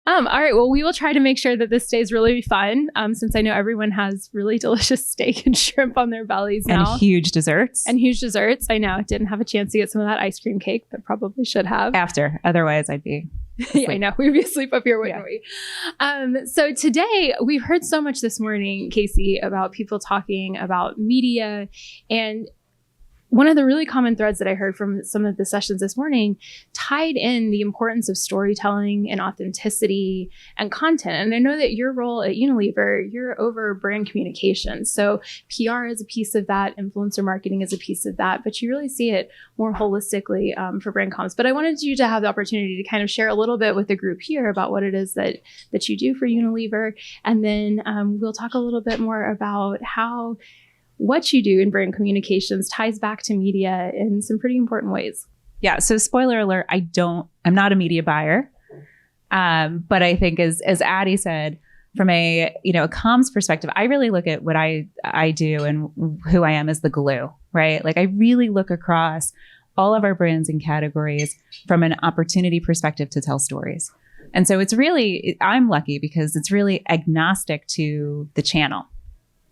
All right. Well, we will try to make sure that this stays really fun, since I know everyone has really delicious steak and shrimp on their bellies now. And huge desserts. I know. Didn't have a chance to get some of that ice cream cake, but probably should have. After. Otherwise, I'd be yeah, I know. We'd be asleep up here, wouldn't we? So today, we've heard so much this morning, Casey, about people talking about media. And one of the really common threads that I heard from some of the sessions this morning tied in the importance of storytelling and authenticity and content. And I know that your role at Unilever, you're over brand communications. So PR is a piece of that, influencer marketing is a piece of that, but you really see it more holistically for brand comms. But I wanted you to have the opportunity to kind of share a little bit with the group here about what it is that you do for Unilever. And then we'll talk a little bit more about how what you do in brand communications ties back to media in some pretty important ways. Yeah. So spoiler alert, I'm not a media buyer. But I think as Addi said, from a comms perspective, I really look at what I do and who I am as the glue, right? Like I really look across all of our brands and categories from an opportunity perspective to tell stories. And so I'm lucky because it's really agnostic to the channel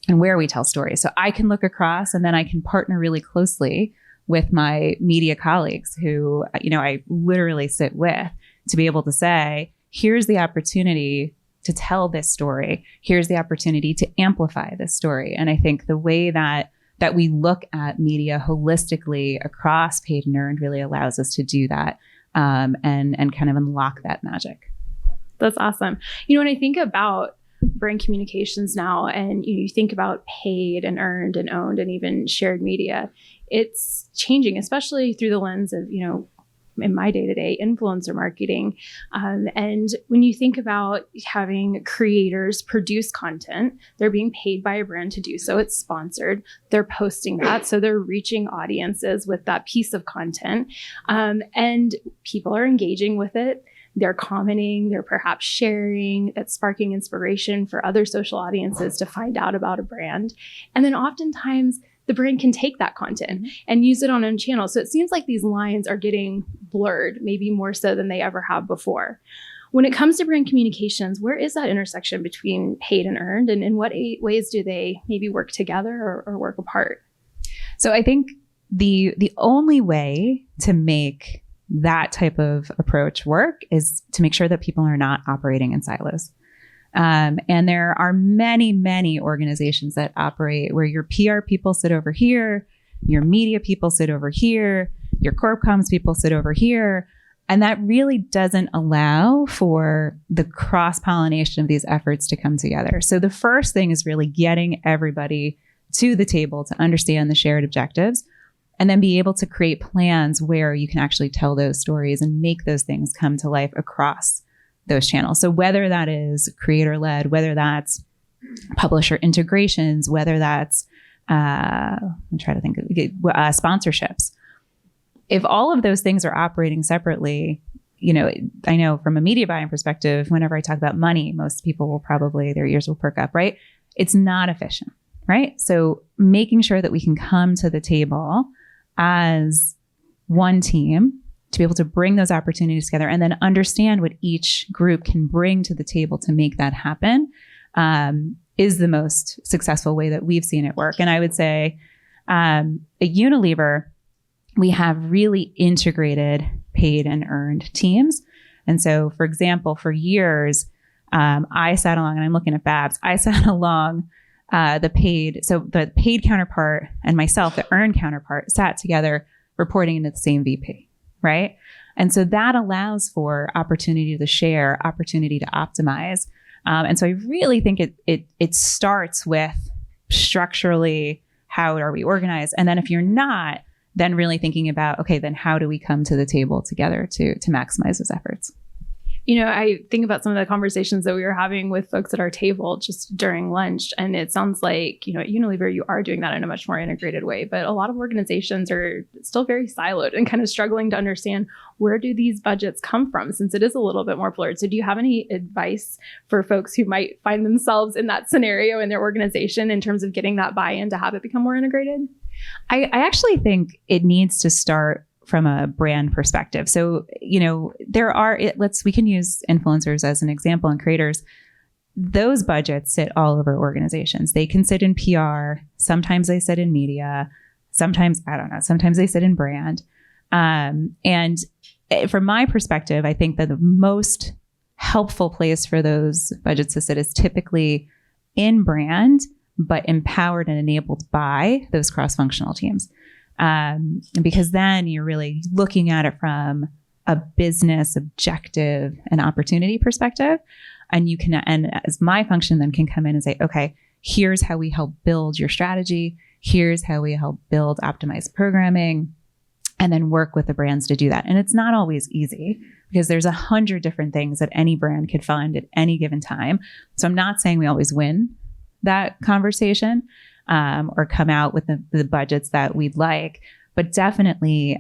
and where we tell stories. So I can look across and then I can partner really closely with my media colleagues who, I literally sit with to be able to say, here's the opportunity to tell this story. Here's the opportunity to amplify this story. And I think the way that we look at media holistically across paid and earned really allows us to do that and kind of unlock that magic. That's awesome. When I think about brand communications now, and you think about paid and earned and owned and even shared media, it's changing, especially through the lens of, in my day-to-day influencer marketing. And when you think about having creators produce content, they're being paid by a brand to do so. It's sponsored. They're posting that. So they're reaching audiences with that piece of content. And people are engaging with it. They're commenting, they're perhaps sharing, that's sparking inspiration for other social audiences to find out about a brand. And then oftentimes the brand can take that content and use it on own channel. So it seems like these lines are getting blurred, maybe more so than they ever have before. When it comes to brand communications, where is that intersection between paid and earned? And in what ways do they maybe work together or work apart? So I think the only way to make that type of approach work is to make sure that people are not operating in silos. And there are many, many organizations that operate where your PR people sit over here, your media people sit over here, your corp comms people sit over here. And that really doesn't allow for the cross-pollination of these efforts to come together. So the first thing is really getting everybody to the table to understand the shared objectives, and then be able to create plans where you can actually tell those stories and make those things come to life across those channels. So whether that is creator-led, whether that's publisher integrations, whether that's, I'm trying to think of sponsorships. If all of those things are operating separately, I know from a media buying perspective, whenever I talk about money, most people will probably, their ears will perk up, right? It's not efficient, right? So making sure that we can come to the table as one team to be able to bring those opportunities together and then understand what each group can bring to the table to make that happen is the most successful way that we've seen it work. And I would say at Unilever, we have really integrated paid and earned teams. And so, for example, for years, I sat along, and I'm looking at Babs, I sat along the paid counterpart and myself, the earned counterpart, sat together reporting into the same VP, right? And so that allows for opportunity to share, opportunity to optimize. And so I really think it starts with structurally, how are we organized? And then if you're not, then really thinking about, okay, then how do we come to the table together to maximize those efforts? I think about some of the conversations that we were having with folks at our table just during lunch. And it sounds like, at Unilever, you are doing that in a much more integrated way. But a lot of organizations are still very siloed and kind of struggling to understand, where do these budgets come from, since it is a little bit more blurred. So do you have any advice for folks who might find themselves in that scenario in their organization in terms of getting that buy-in to have it become more integrated? I actually think it needs to start from a brand perspective. So, we can use influencers as an example and creators. Those budgets sit all over organizations. They can sit in PR. Sometimes they sit in media. Sometimes, I don't know, sometimes they sit in brand. And from my perspective, I think that the most helpful place for those budgets to sit is typically in brand, but empowered and enabled by those cross-functional teams. Because then you're really looking at it from a business objective and opportunity perspective. And and as my function then can come in and say, okay, here's how we help build your strategy. Here's how we help build optimized programming, and then work with the brands to do that. And it's not always easy because there's 100 different things that any brand could fund at any given time. So I'm not saying we always win that conversation, or come out with the budgets that we'd like. But definitely,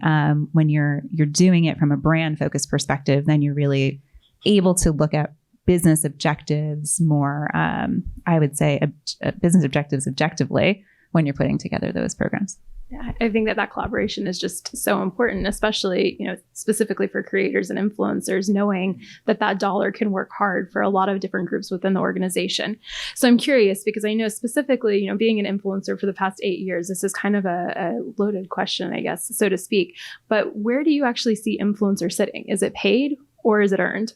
when you're doing it from a brand focused perspective, then you're really able to look at business objectives more, I would say, business objectives objectively when you're putting together those programs. Yeah, I think that collaboration is just so important, especially, specifically for creators and influencers, knowing that dollar can work hard for a lot of different groups within the organization. So I'm curious, because I know specifically, being an influencer for the past 8 years, this is kind of a loaded question, I guess, so to speak. But where do you actually see influencer sitting? Is it paid or is it earned?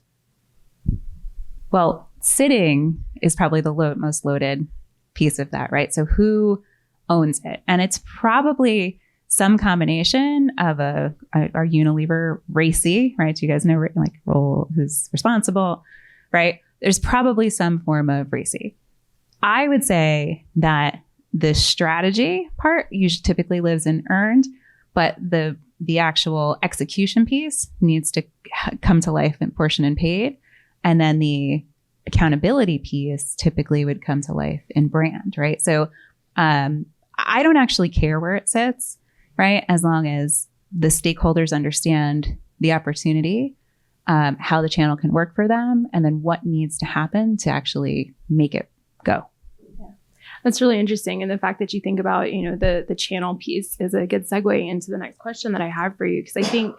Well, sitting is probably the most loaded piece of that, right? So who owns it? And it's probably some combination of our Unilever RACI, right? Do you guys know role who's responsible, right? There's probably some form of RACI. I would say that the strategy part usually typically lives in earned, but the actual execution piece needs to come to life in portion and paid. And then the accountability piece typically would come to life in brand, right? So I don't actually care where it sits, right? As long as the stakeholders understand the opportunity, how the channel can work for them, and then what needs to happen to actually make it go. Yeah. That's really interesting. And the fact that you think about, the channel piece is a good segue into the next question that I have for you, because I think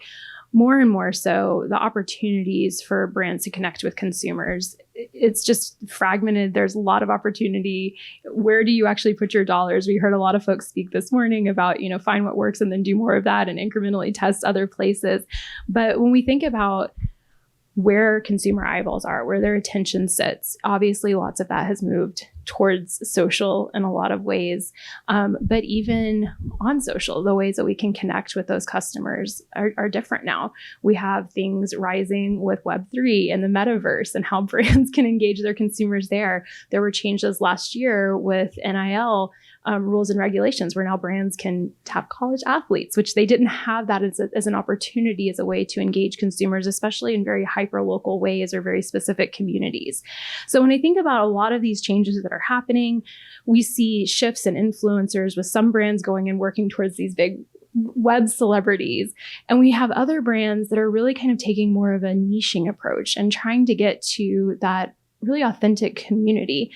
more and more so, the opportunities for brands to connect with consumers, it's just fragmented. There's a lot of opportunity. Where do you actually put your dollars? We heard a lot of folks speak this morning about, find what works and then do more of that and incrementally test other places. But when we think about where consumer eyeballs are, where their attention sits, obviously lots of that has moved towards social in a lot of ways. But even on social, the ways that we can connect with those customers are different now. We have things rising with Web3 and the metaverse and how brands can engage their consumers there. There were changes last year with NIL rules and regulations where now brands can tap college athletes, which they didn't have that as an opportunity, as a way to engage consumers, especially in very hyper-local ways or very specific communities. So when I think about a lot of these changes that are happening, we see shifts in influencers with some brands going and working towards these big web celebrities. And we have other brands that are really kind of taking more of a niching approach and trying to get to that really authentic community.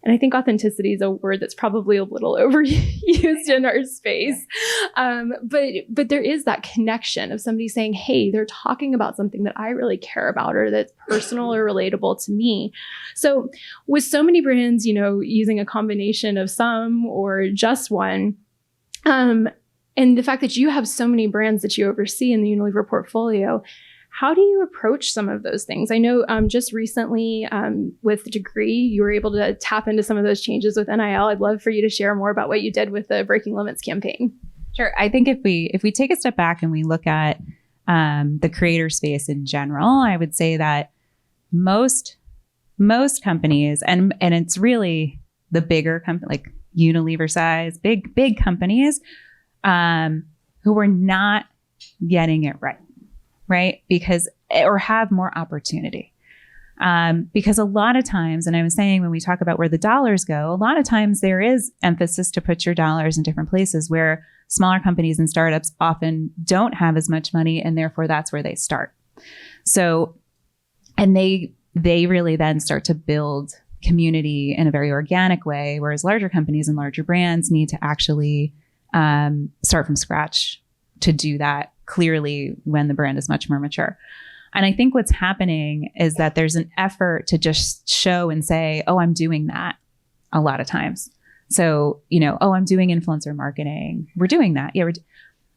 And I think authenticity is a word that's probably a little overused in our space. But there is that connection of somebody saying, hey, they're talking about something that I really care about or that's personal or relatable to me. So with so many brands, using a combination of some or just one, and the fact that you have so many brands that you oversee in the Unilever portfolio, how do you approach some of those things? I know just recently with Degree, you were able to tap into some of those changes with NIL. I'd love for you to share more about what you did with the Breaking Limits campaign. Sure. I think if we take a step back and we look at the creator space in general, I would say that most companies, and it's really the bigger company, like Unilever size, big companies, who are not getting it right? Or have more opportunity. Because a lot of times, and I was saying when we talk about where the dollars go, a lot of times there is emphasis to put your dollars in different places where smaller companies and startups often don't have as much money, and therefore that's where they start. So, and they really then start to build community in a very organic way, whereas larger companies and larger brands need to actually start from scratch to do that clearly when the brand is much more mature. And I think what's happening is that there's an effort to just show and say, oh, I'm doing that a lot of times. So, oh, I'm doing influencer marketing. We're doing that. Yeah.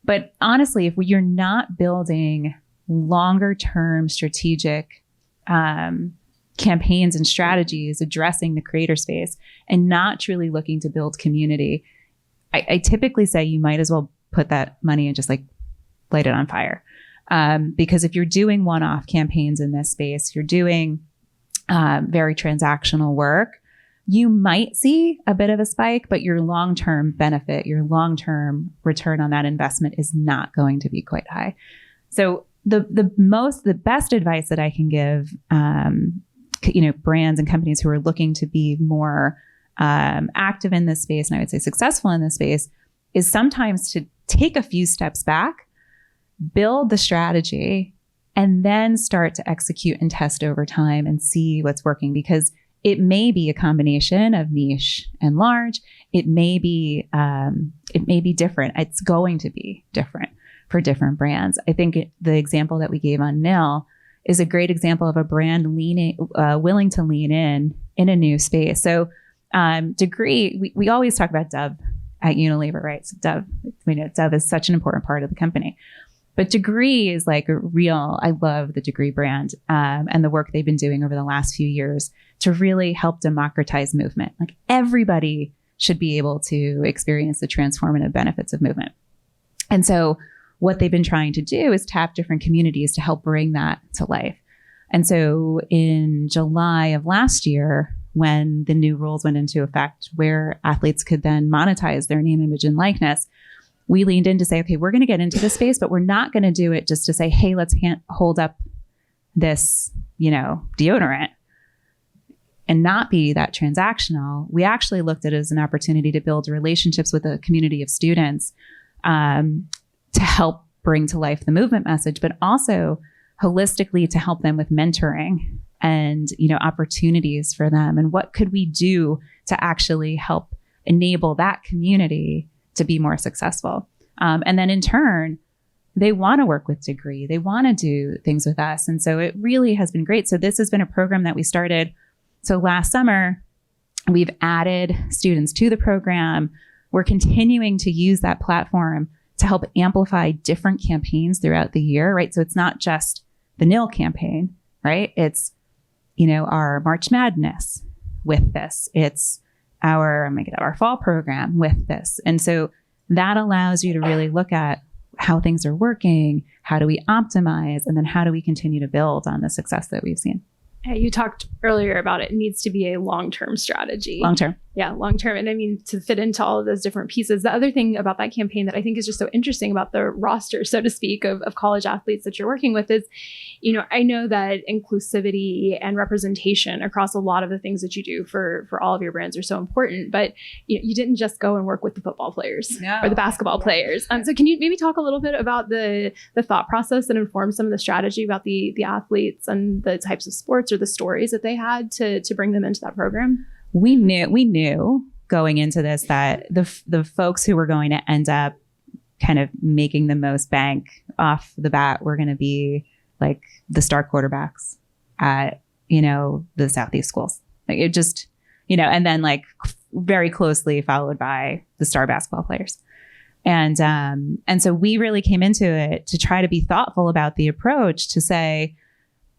But honestly, if you're not building longer term strategic campaigns and strategies addressing the creator space and not truly looking to build community, I typically say you might as well put that money and just like light it on fire. Because if you're doing one-off campaigns in this space, you're doing very transactional work, you might see a bit of a spike, but your long-term benefit, your long-term return on that investment is not going to be quite high. So the best advice that I can give, brands and companies who are looking to be more active in this space, and I would say successful in this space, is sometimes to take a few steps back, build the strategy, and then start to execute and test over time and see what's working, because it may be a combination of niche and large. It may be different. It's going to be different for different brands. I think the example that we gave on Nil is a great example of a brand willing to lean in a new space. So Degree, we always talk about Dove at Unilever, right? So Dove, Dove is such an important part of the company. But Degree is like I love the Degree brand and the work they've been doing over the last few years to really help democratize movement. Like everybody should be able to experience the transformative benefits of movement. And so what they've been trying to do is tap different communities to help bring that to life. And so in July of last year, when the new rules went into effect where athletes could then monetize their name, image, and likeness, we leaned in to say, okay, we're going to get into this space, but we're not going to do it just to say, hey, let's hold up this, deodorant and not be that transactional. We actually looked at it as an opportunity to build relationships with a community of students to help bring to life the movement message, but also holistically to help them with mentoring and, opportunities for them. And what could we do to actually help enable that community to be more successful? And then in turn, they want to work with Degree. They want to do things with us. And so it really has been great. So this has been a program that we started. So last summer, we've added students to the program. We're continuing to use that platform to help amplify different campaigns throughout the year, right? So it's not just the Nil campaign, right? It's, our March Madness with this. It's our fall program with this. And so that allows you to really look at how things are working, how do we optimize, and then how do we continue to build on the success that we've seen. Yeah, you talked earlier about it needs to be a long-term strategy. Long-term. Yeah, long-term. And to fit into all of those different pieces, the other thing about that campaign that I think is just so interesting about the roster, so to speak, of college athletes that you're working with is, I know that inclusivity and representation across a lot of the things that you do for all of your brands are so important, but you didn't just go and work with the football players or the basketball players. So can you maybe talk a little bit about the thought process that informed some of the strategy about the athletes and the types of sports or the stories that they had to bring them into that program? We knew going into this that the folks who were going to end up kind of making the most bank off the bat were going to be like the star quarterbacks at, the Southeast schools. Like it just, and then like very closely followed by the star basketball players. And so we really came into it to try to be thoughtful about the approach, to say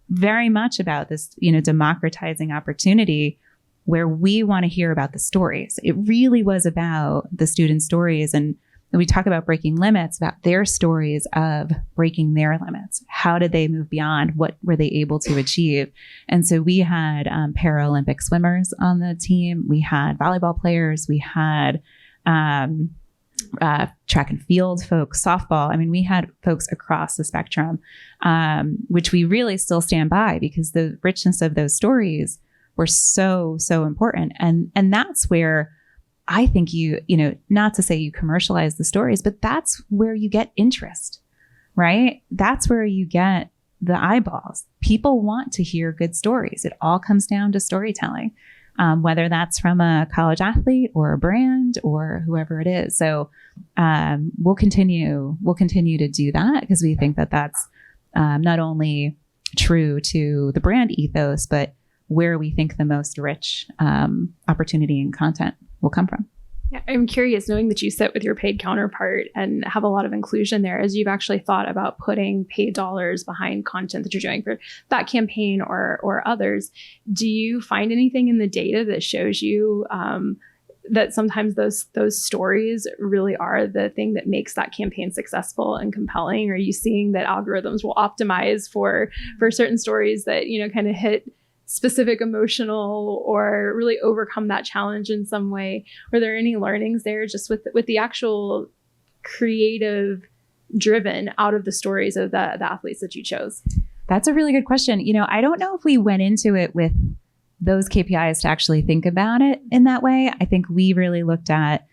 very much about this, democratizing opportunity where we want to hear about the stories. It really was about the student stories. And we talk about breaking limits, about their stories of breaking their limits. How did they move beyond? What were they able to achieve? And so we had Paralympic swimmers on the team. We had volleyball players. We had track and field folks, softball. I mean, we had folks across the spectrum, which we really still stand by because the richness of those stories were so important. And that's where I think not to say you commercialize the stories, but that's where you get interest, right? That's where you get the eyeballs. People want to hear good stories. It all comes down to storytelling. whether that's from a college athlete or a brand or whoever it is. So we'll continue to do that because we think that that's not only true to the brand ethos, but where we think the most rich opportunity and content will come from. Yeah, I'm curious, knowing that you sit with your paid counterpart and have a lot of inclusion there, as you've actually thought about putting paid dollars behind content that you're doing for that campaign or others. Do you find anything in the data that shows you that sometimes those stories really are the thing that makes that campaign successful and compelling? Are you seeing that algorithms will optimize for certain stories that, kind of hit specific emotional or really overcome that challenge in some way? Were there any learnings there just with the actual creative driven out of the stories of the athletes that you chose? That's a really good question. I don't know if we went into it with those KPIs to actually think about it in that way. I think we really looked at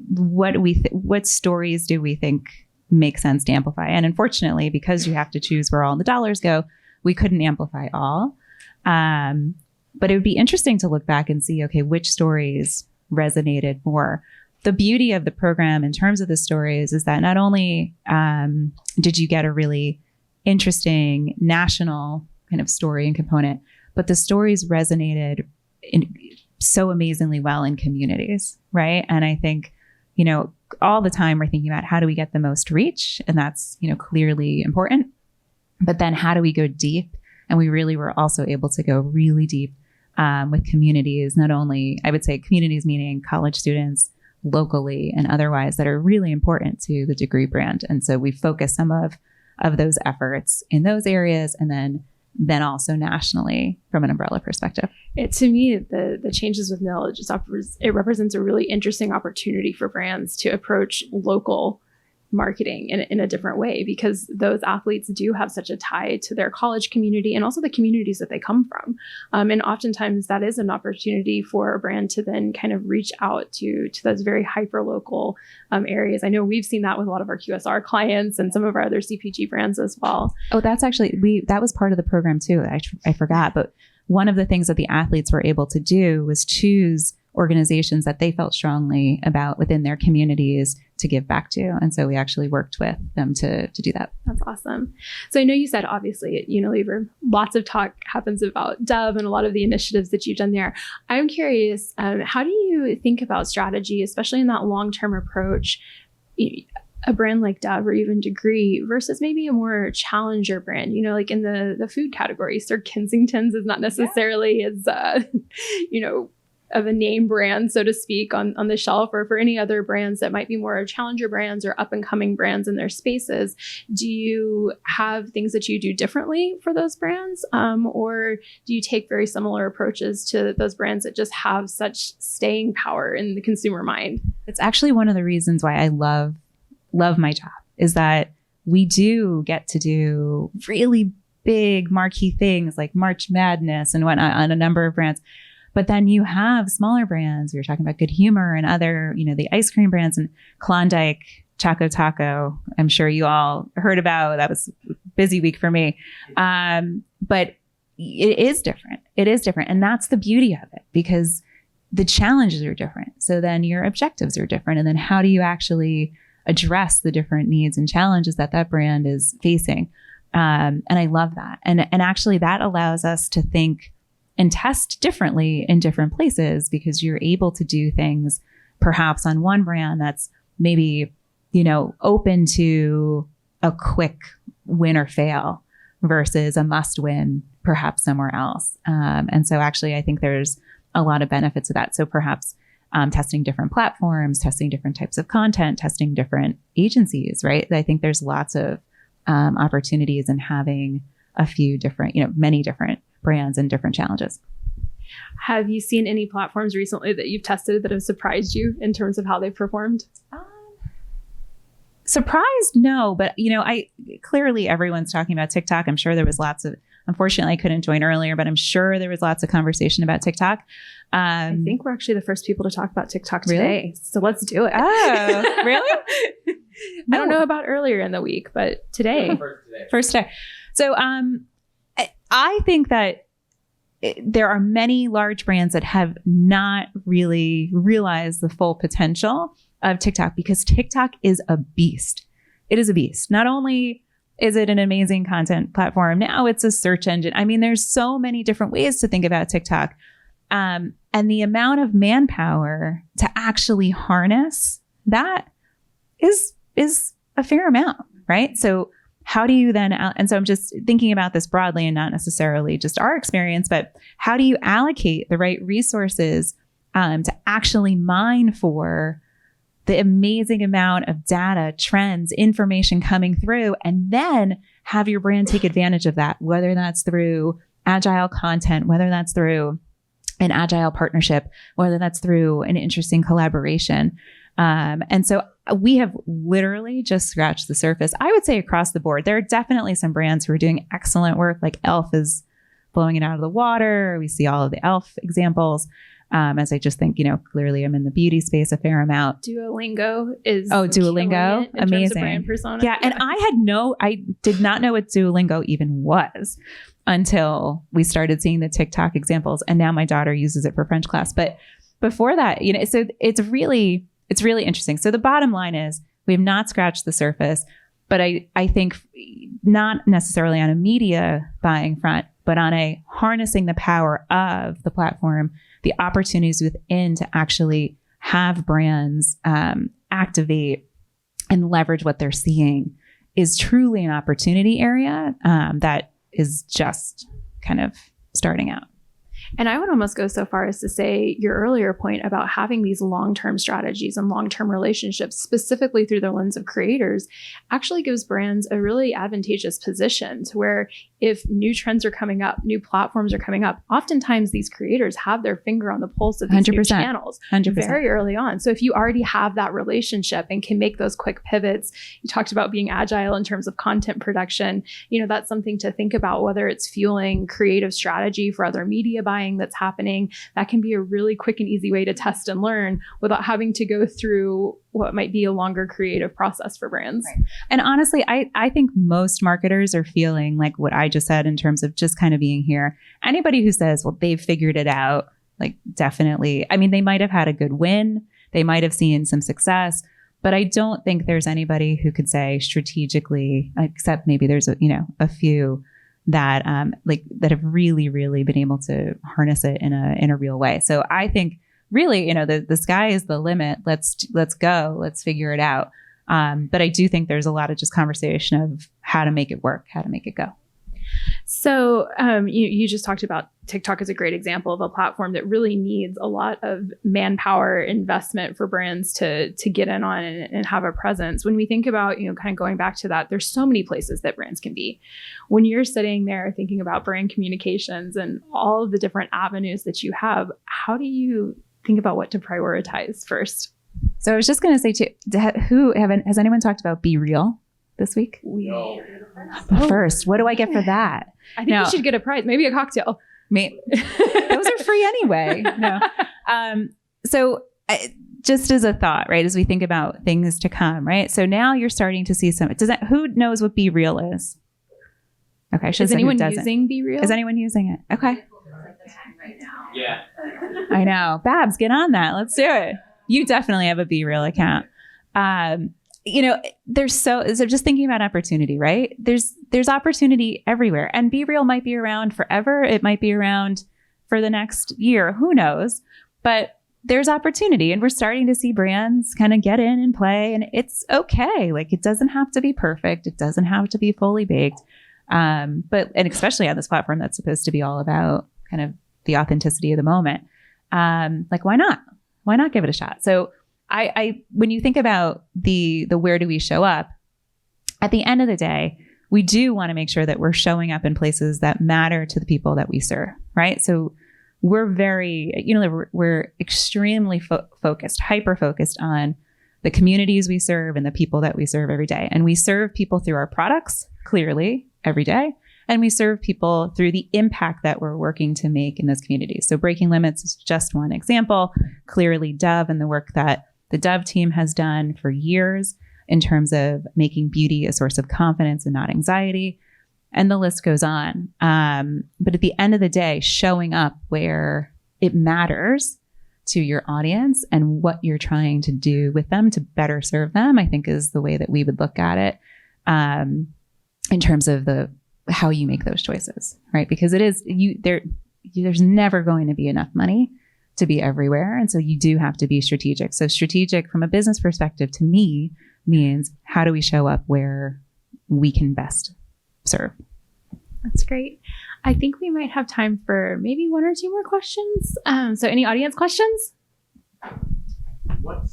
what stories do we think make sense to amplify. And unfortunately, because you have to choose where all the dollars go, we couldn't amplify all. But it would be interesting to look back and see, okay, which stories resonated more. The beauty of the program in terms of the stories is that not only did you get a really interesting national kind of story and component, but the stories resonated so amazingly well in communities, right? And I think, all the time we're thinking about how do we get the most reach? And that's, clearly important. But then how do we go deep? And we really were also able to go really deep with communities, not only, I would say communities, meaning college students locally and otherwise that are really important to the Degree brand. And so we focus some of those efforts in those areas and then also nationally from an umbrella perspective. To me, the changes with NIL, it represents a really interesting opportunity for brands to approach local marketing in a different way, because those athletes do have such a tie to their college community and also the communities that they come from. And oftentimes that is an opportunity for a brand to then kind of reach out to those very hyper local areas. I know we've seen that with a lot of our QSR clients and some of our other CPG brands as well. Oh, that's actually, that was part of the program too. I forgot, but one of the things that the athletes were able to do was choose organizations that they felt strongly about within their communities to give back to. And so we actually worked with them to do that. That's awesome. So I know you said, obviously, at Unilever, lots of talk happens about Dove and a lot of the initiatives that you've done there. I'm curious, how do you think about strategy, especially in that long-term approach, a brand like Dove or even Degree versus maybe a more challenger brand, like in the food category? Sir Kensington's is not necessarily as, of a name brand, so to speak, on the shelf, or for any other brands that might be more challenger brands or up and coming brands in their spaces. Do you have things that you do differently for those brands? Or do you take very similar approaches to those brands that just have such staying power in the consumer mind? It's actually one of the reasons why I love my job, is that we do get to do really big marquee things like March Madness and whatnot on a number of brands. But then you have smaller brands. We were talking about Good Humor and other, the ice cream brands, and Klondike, Choco Taco. I'm sure you all heard about. That was a busy week for me. But it is different. It is different. And that's the beauty of it, because the challenges are different. So then your objectives are different. And then how do you actually address the different needs and challenges that brand is facing? And I love that. And actually that allows us to think and test differently in different places, because you're able to do things perhaps on one brand that's maybe, open to a quick win or fail versus a must win perhaps somewhere else. And so actually, I think there's a lot of benefits of that. So perhaps testing different platforms, testing different types of content, testing different agencies, right? I think there's lots of opportunities in having a few different, many different brands and different challenges. Have you seen any platforms recently that you've tested that have surprised you in terms of how they've performed? Surprised? No, but I clearly everyone's talking about TikTok. I'm sure there was lots of, unfortunately I couldn't join earlier, but I'm sure there was lots of conversation about TikTok. I think we're actually the first people to talk about TikTok today. Really? So let's do it. Oh, really? I don't know about earlier in the week, but today. First day. So I think that there are many large brands that have not really realized the full potential of TikTok, because TikTok is a beast. It is a beast. Not only is it an amazing content platform, now it's a search engine. I mean, there's so many different ways to think about TikTok. And the amount of manpower to actually harness that is a fair amount, right? So how do you then, and so I'm just thinking about this broadly and not necessarily just our experience, but how do you allocate the right resources to actually mine for the amazing amount of data, trends, information coming through, and then have your brand take advantage of that, whether that's through agile content, whether that's through an agile partnership, whether that's through an interesting collaboration. And so we have literally just scratched the surface. I would say across the board, there are definitely some brands who are doing excellent work, like e.l.f. is blowing it out of the water. We see all of the e.l.f. examples. As I just think, clearly I'm in the beauty space a fair amount. Duolingo is Duolingo, in amazing. terms of brand persona. Yeah, and I did not know what Duolingo even was until we started seeing the TikTok examples, and now my daughter uses it for French class. But before that, so it's really interesting. So the bottom line is we have not scratched the surface, but I think not necessarily on a media buying front, but on a harnessing the power of the platform, the opportunities within to actually have brands activate and leverage what they're seeing is truly an opportunity area that is just kind of starting out. And I would almost go so far as to say your earlier point about having these long-term strategies and long-term relationships, specifically through the lens of creators, actually gives brands a really advantageous position to where if new trends are coming up, new platforms are coming up, oftentimes these creators have their finger on the pulse of these 100%, new channels 100%. Very early on. So if you already have that relationship and can make those quick pivots, you talked about being agile in terms of content production, that's something to think about, whether it's fueling creative strategy for other media buying that's happening. That can be a really quick and easy way to test and learn without having to go through what might be a longer creative process for brands. Right. And honestly, I think most marketers are feeling like what I just said in terms of just kind of being here. Anybody who says, well, they've figured it out, like definitely, I mean, they might have had a good win. They might have seen some success, but I don't think there's anybody who could say strategically, except maybe there's a few that that have really, really been able to harness it in a real way. So I think really, the sky is the limit. Let's go. Let's figure it out. But I do think there's a lot of just conversation of how to make it work, how to make it go. So you just talked about TikTok as a great example of a platform that really needs a lot of manpower investment for brands to get in on and have a presence. When we think about, kind of going back to that, there's so many places that brands can be. When you're sitting there thinking about brand communications and all of the different avenues that you have, how do you think about what to prioritize first? So I was just going to say too, has anyone talked about Be Real this week? No. First, what do I get for that? I think you should get a prize, maybe a cocktail. Those are free anyway. No. So just as a thought, right, as we think about things to come, right? So now you're starting to see who knows what Be Real is? Okay. Is anyone using Be Real? Is anyone using it? Okay. Yeah. I know. Babs, get on that. Let's do it. You definitely have a Be Real account. There's so just thinking about opportunity, right? There's opportunity everywhere, and Be Real might be around forever. It might be around for the next year. Who knows? But there's opportunity, and we're starting to see brands kind of get in and play, and it's okay. Like, it doesn't have to be perfect. It doesn't have to be fully baked. And especially on this platform that's supposed to be all about kind of the authenticity of the moment. Why not? Why not give it a shot? So I when you think about the where do we show up, at the end of the day, we do want to make sure that we're showing up in places that matter to the people that we serve, right? So we're we're extremely focused, hyper-focused on the communities we serve and the people that we serve every day. And we serve people through our products, clearly, every day. And we serve people through the impact that we're working to make in those communities. So Breaking Limits is just one example. Clearly, Dove and the work that the Dove team has done for years in terms of making beauty a source of confidence and not anxiety. And the list goes on. But at the end of the day, showing up where it matters to your audience and what you're trying to do with them to better serve them, I think is the way that we would look at it in terms of how you make those choices, right? Because it is there's never going to be enough money to be everywhere. And so you do have to be strategic. So strategic from a business perspective to me means how do we show up where we can best serve. That's great. I think we might have time for maybe one or two more questions. So any audience questions? I'd love to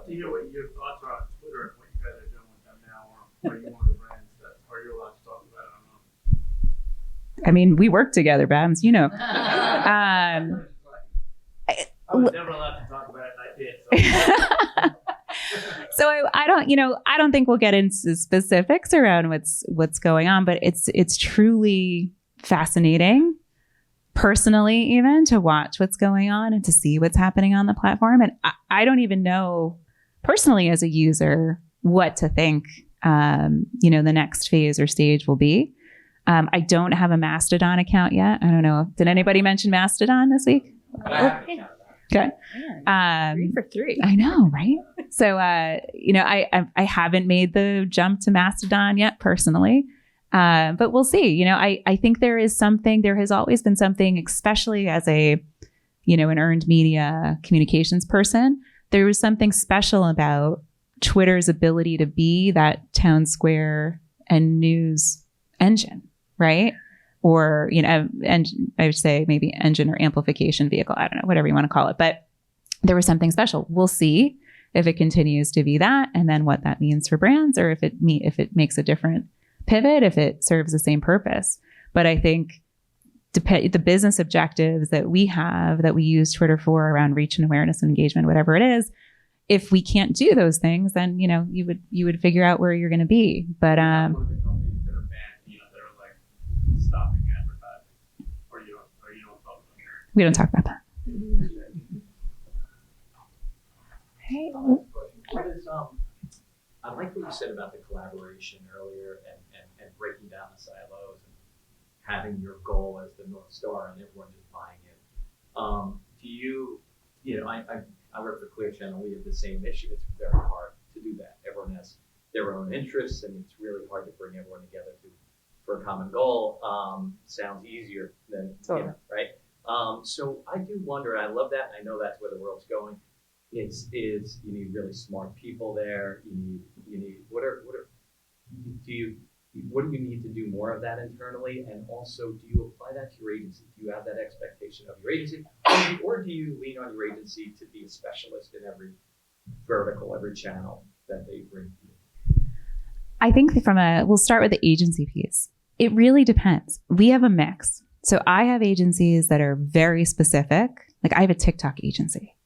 hear what your thoughts are on Twitter and what you guys are doing with them now, or are you one of the brands that are you allowed to talk about it? I don't know. I mean, we work together, Babs, you know. I was never allowed to talk about it, and I did. So I don't think we'll get into specifics around what's going on, but it's truly fascinating, personally, even to watch what's going on and to see what's happening on the platform. And I don't even know personally as a user what to think, the next phase or stage will be. I don't have a Mastodon account yet. I don't know. Did anybody mention Mastodon this week? Okay. 3 for 3. I know, right? So, I haven't made the jump to Mastodon yet personally, but we'll see. I think there has always been something, especially as an earned media communications person, there was something special about Twitter's ability to be that town square and news engine, right? Or, and I would say maybe engine or amplification vehicle. I don't know, whatever you want to call it. But there was something special. We'll see if it continues to be that and then what that means for brands, or if it makes a different pivot, if it serves the same purpose. But I think the business objectives that we have, that we use Twitter for around reach and awareness and engagement, whatever it is, if we can't do those things, then, you would figure out where you're going to be. But, stopping advertising, or you don't talk about that. we don't talk about that. Hey. What is, I like what you said about the collaboration earlier and breaking down the silos and having your goal as the North Star and everyone just buying it. Do you, I work for Clear Channel, we have the same issue. It's very hard to do that. Everyone has their own interests and it's really hard to bring everyone together for a common goal. Sounds easier than, right? So I do wonder, and I love that. I know that's where the world's going. You need really smart people there. You need what do you need to do more of that internally? And also, do you apply that to your agency? Do you have that expectation of your agency, or do you lean on your agency to be a specialist in every vertical, every channel that they bring to you? I think we'll start with the agency piece. It really depends. We have a mix. So I have agencies that are very specific. Like I have a TikTok agency,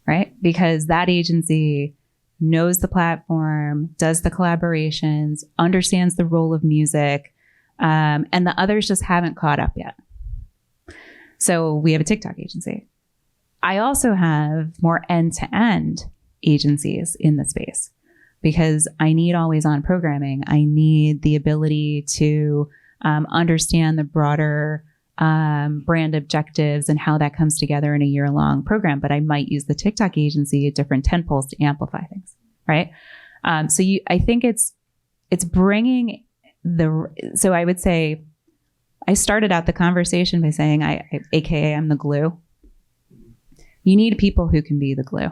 right? Because that agency knows the platform, does the collaborations, understands the role of music, and the others just haven't caught up yet. So we have a TikTok agency. I also have more end-to-end agencies in the space because I need always on programming. I need the ability to understand the broader brand objectives and how that comes together in a year-long program. But I might use the TikTok agency at different tentpoles to amplify things, right? I think it's bringing so I would say, I started out the conversation by saying, AKA I'm the glue. You need people who can be the glue.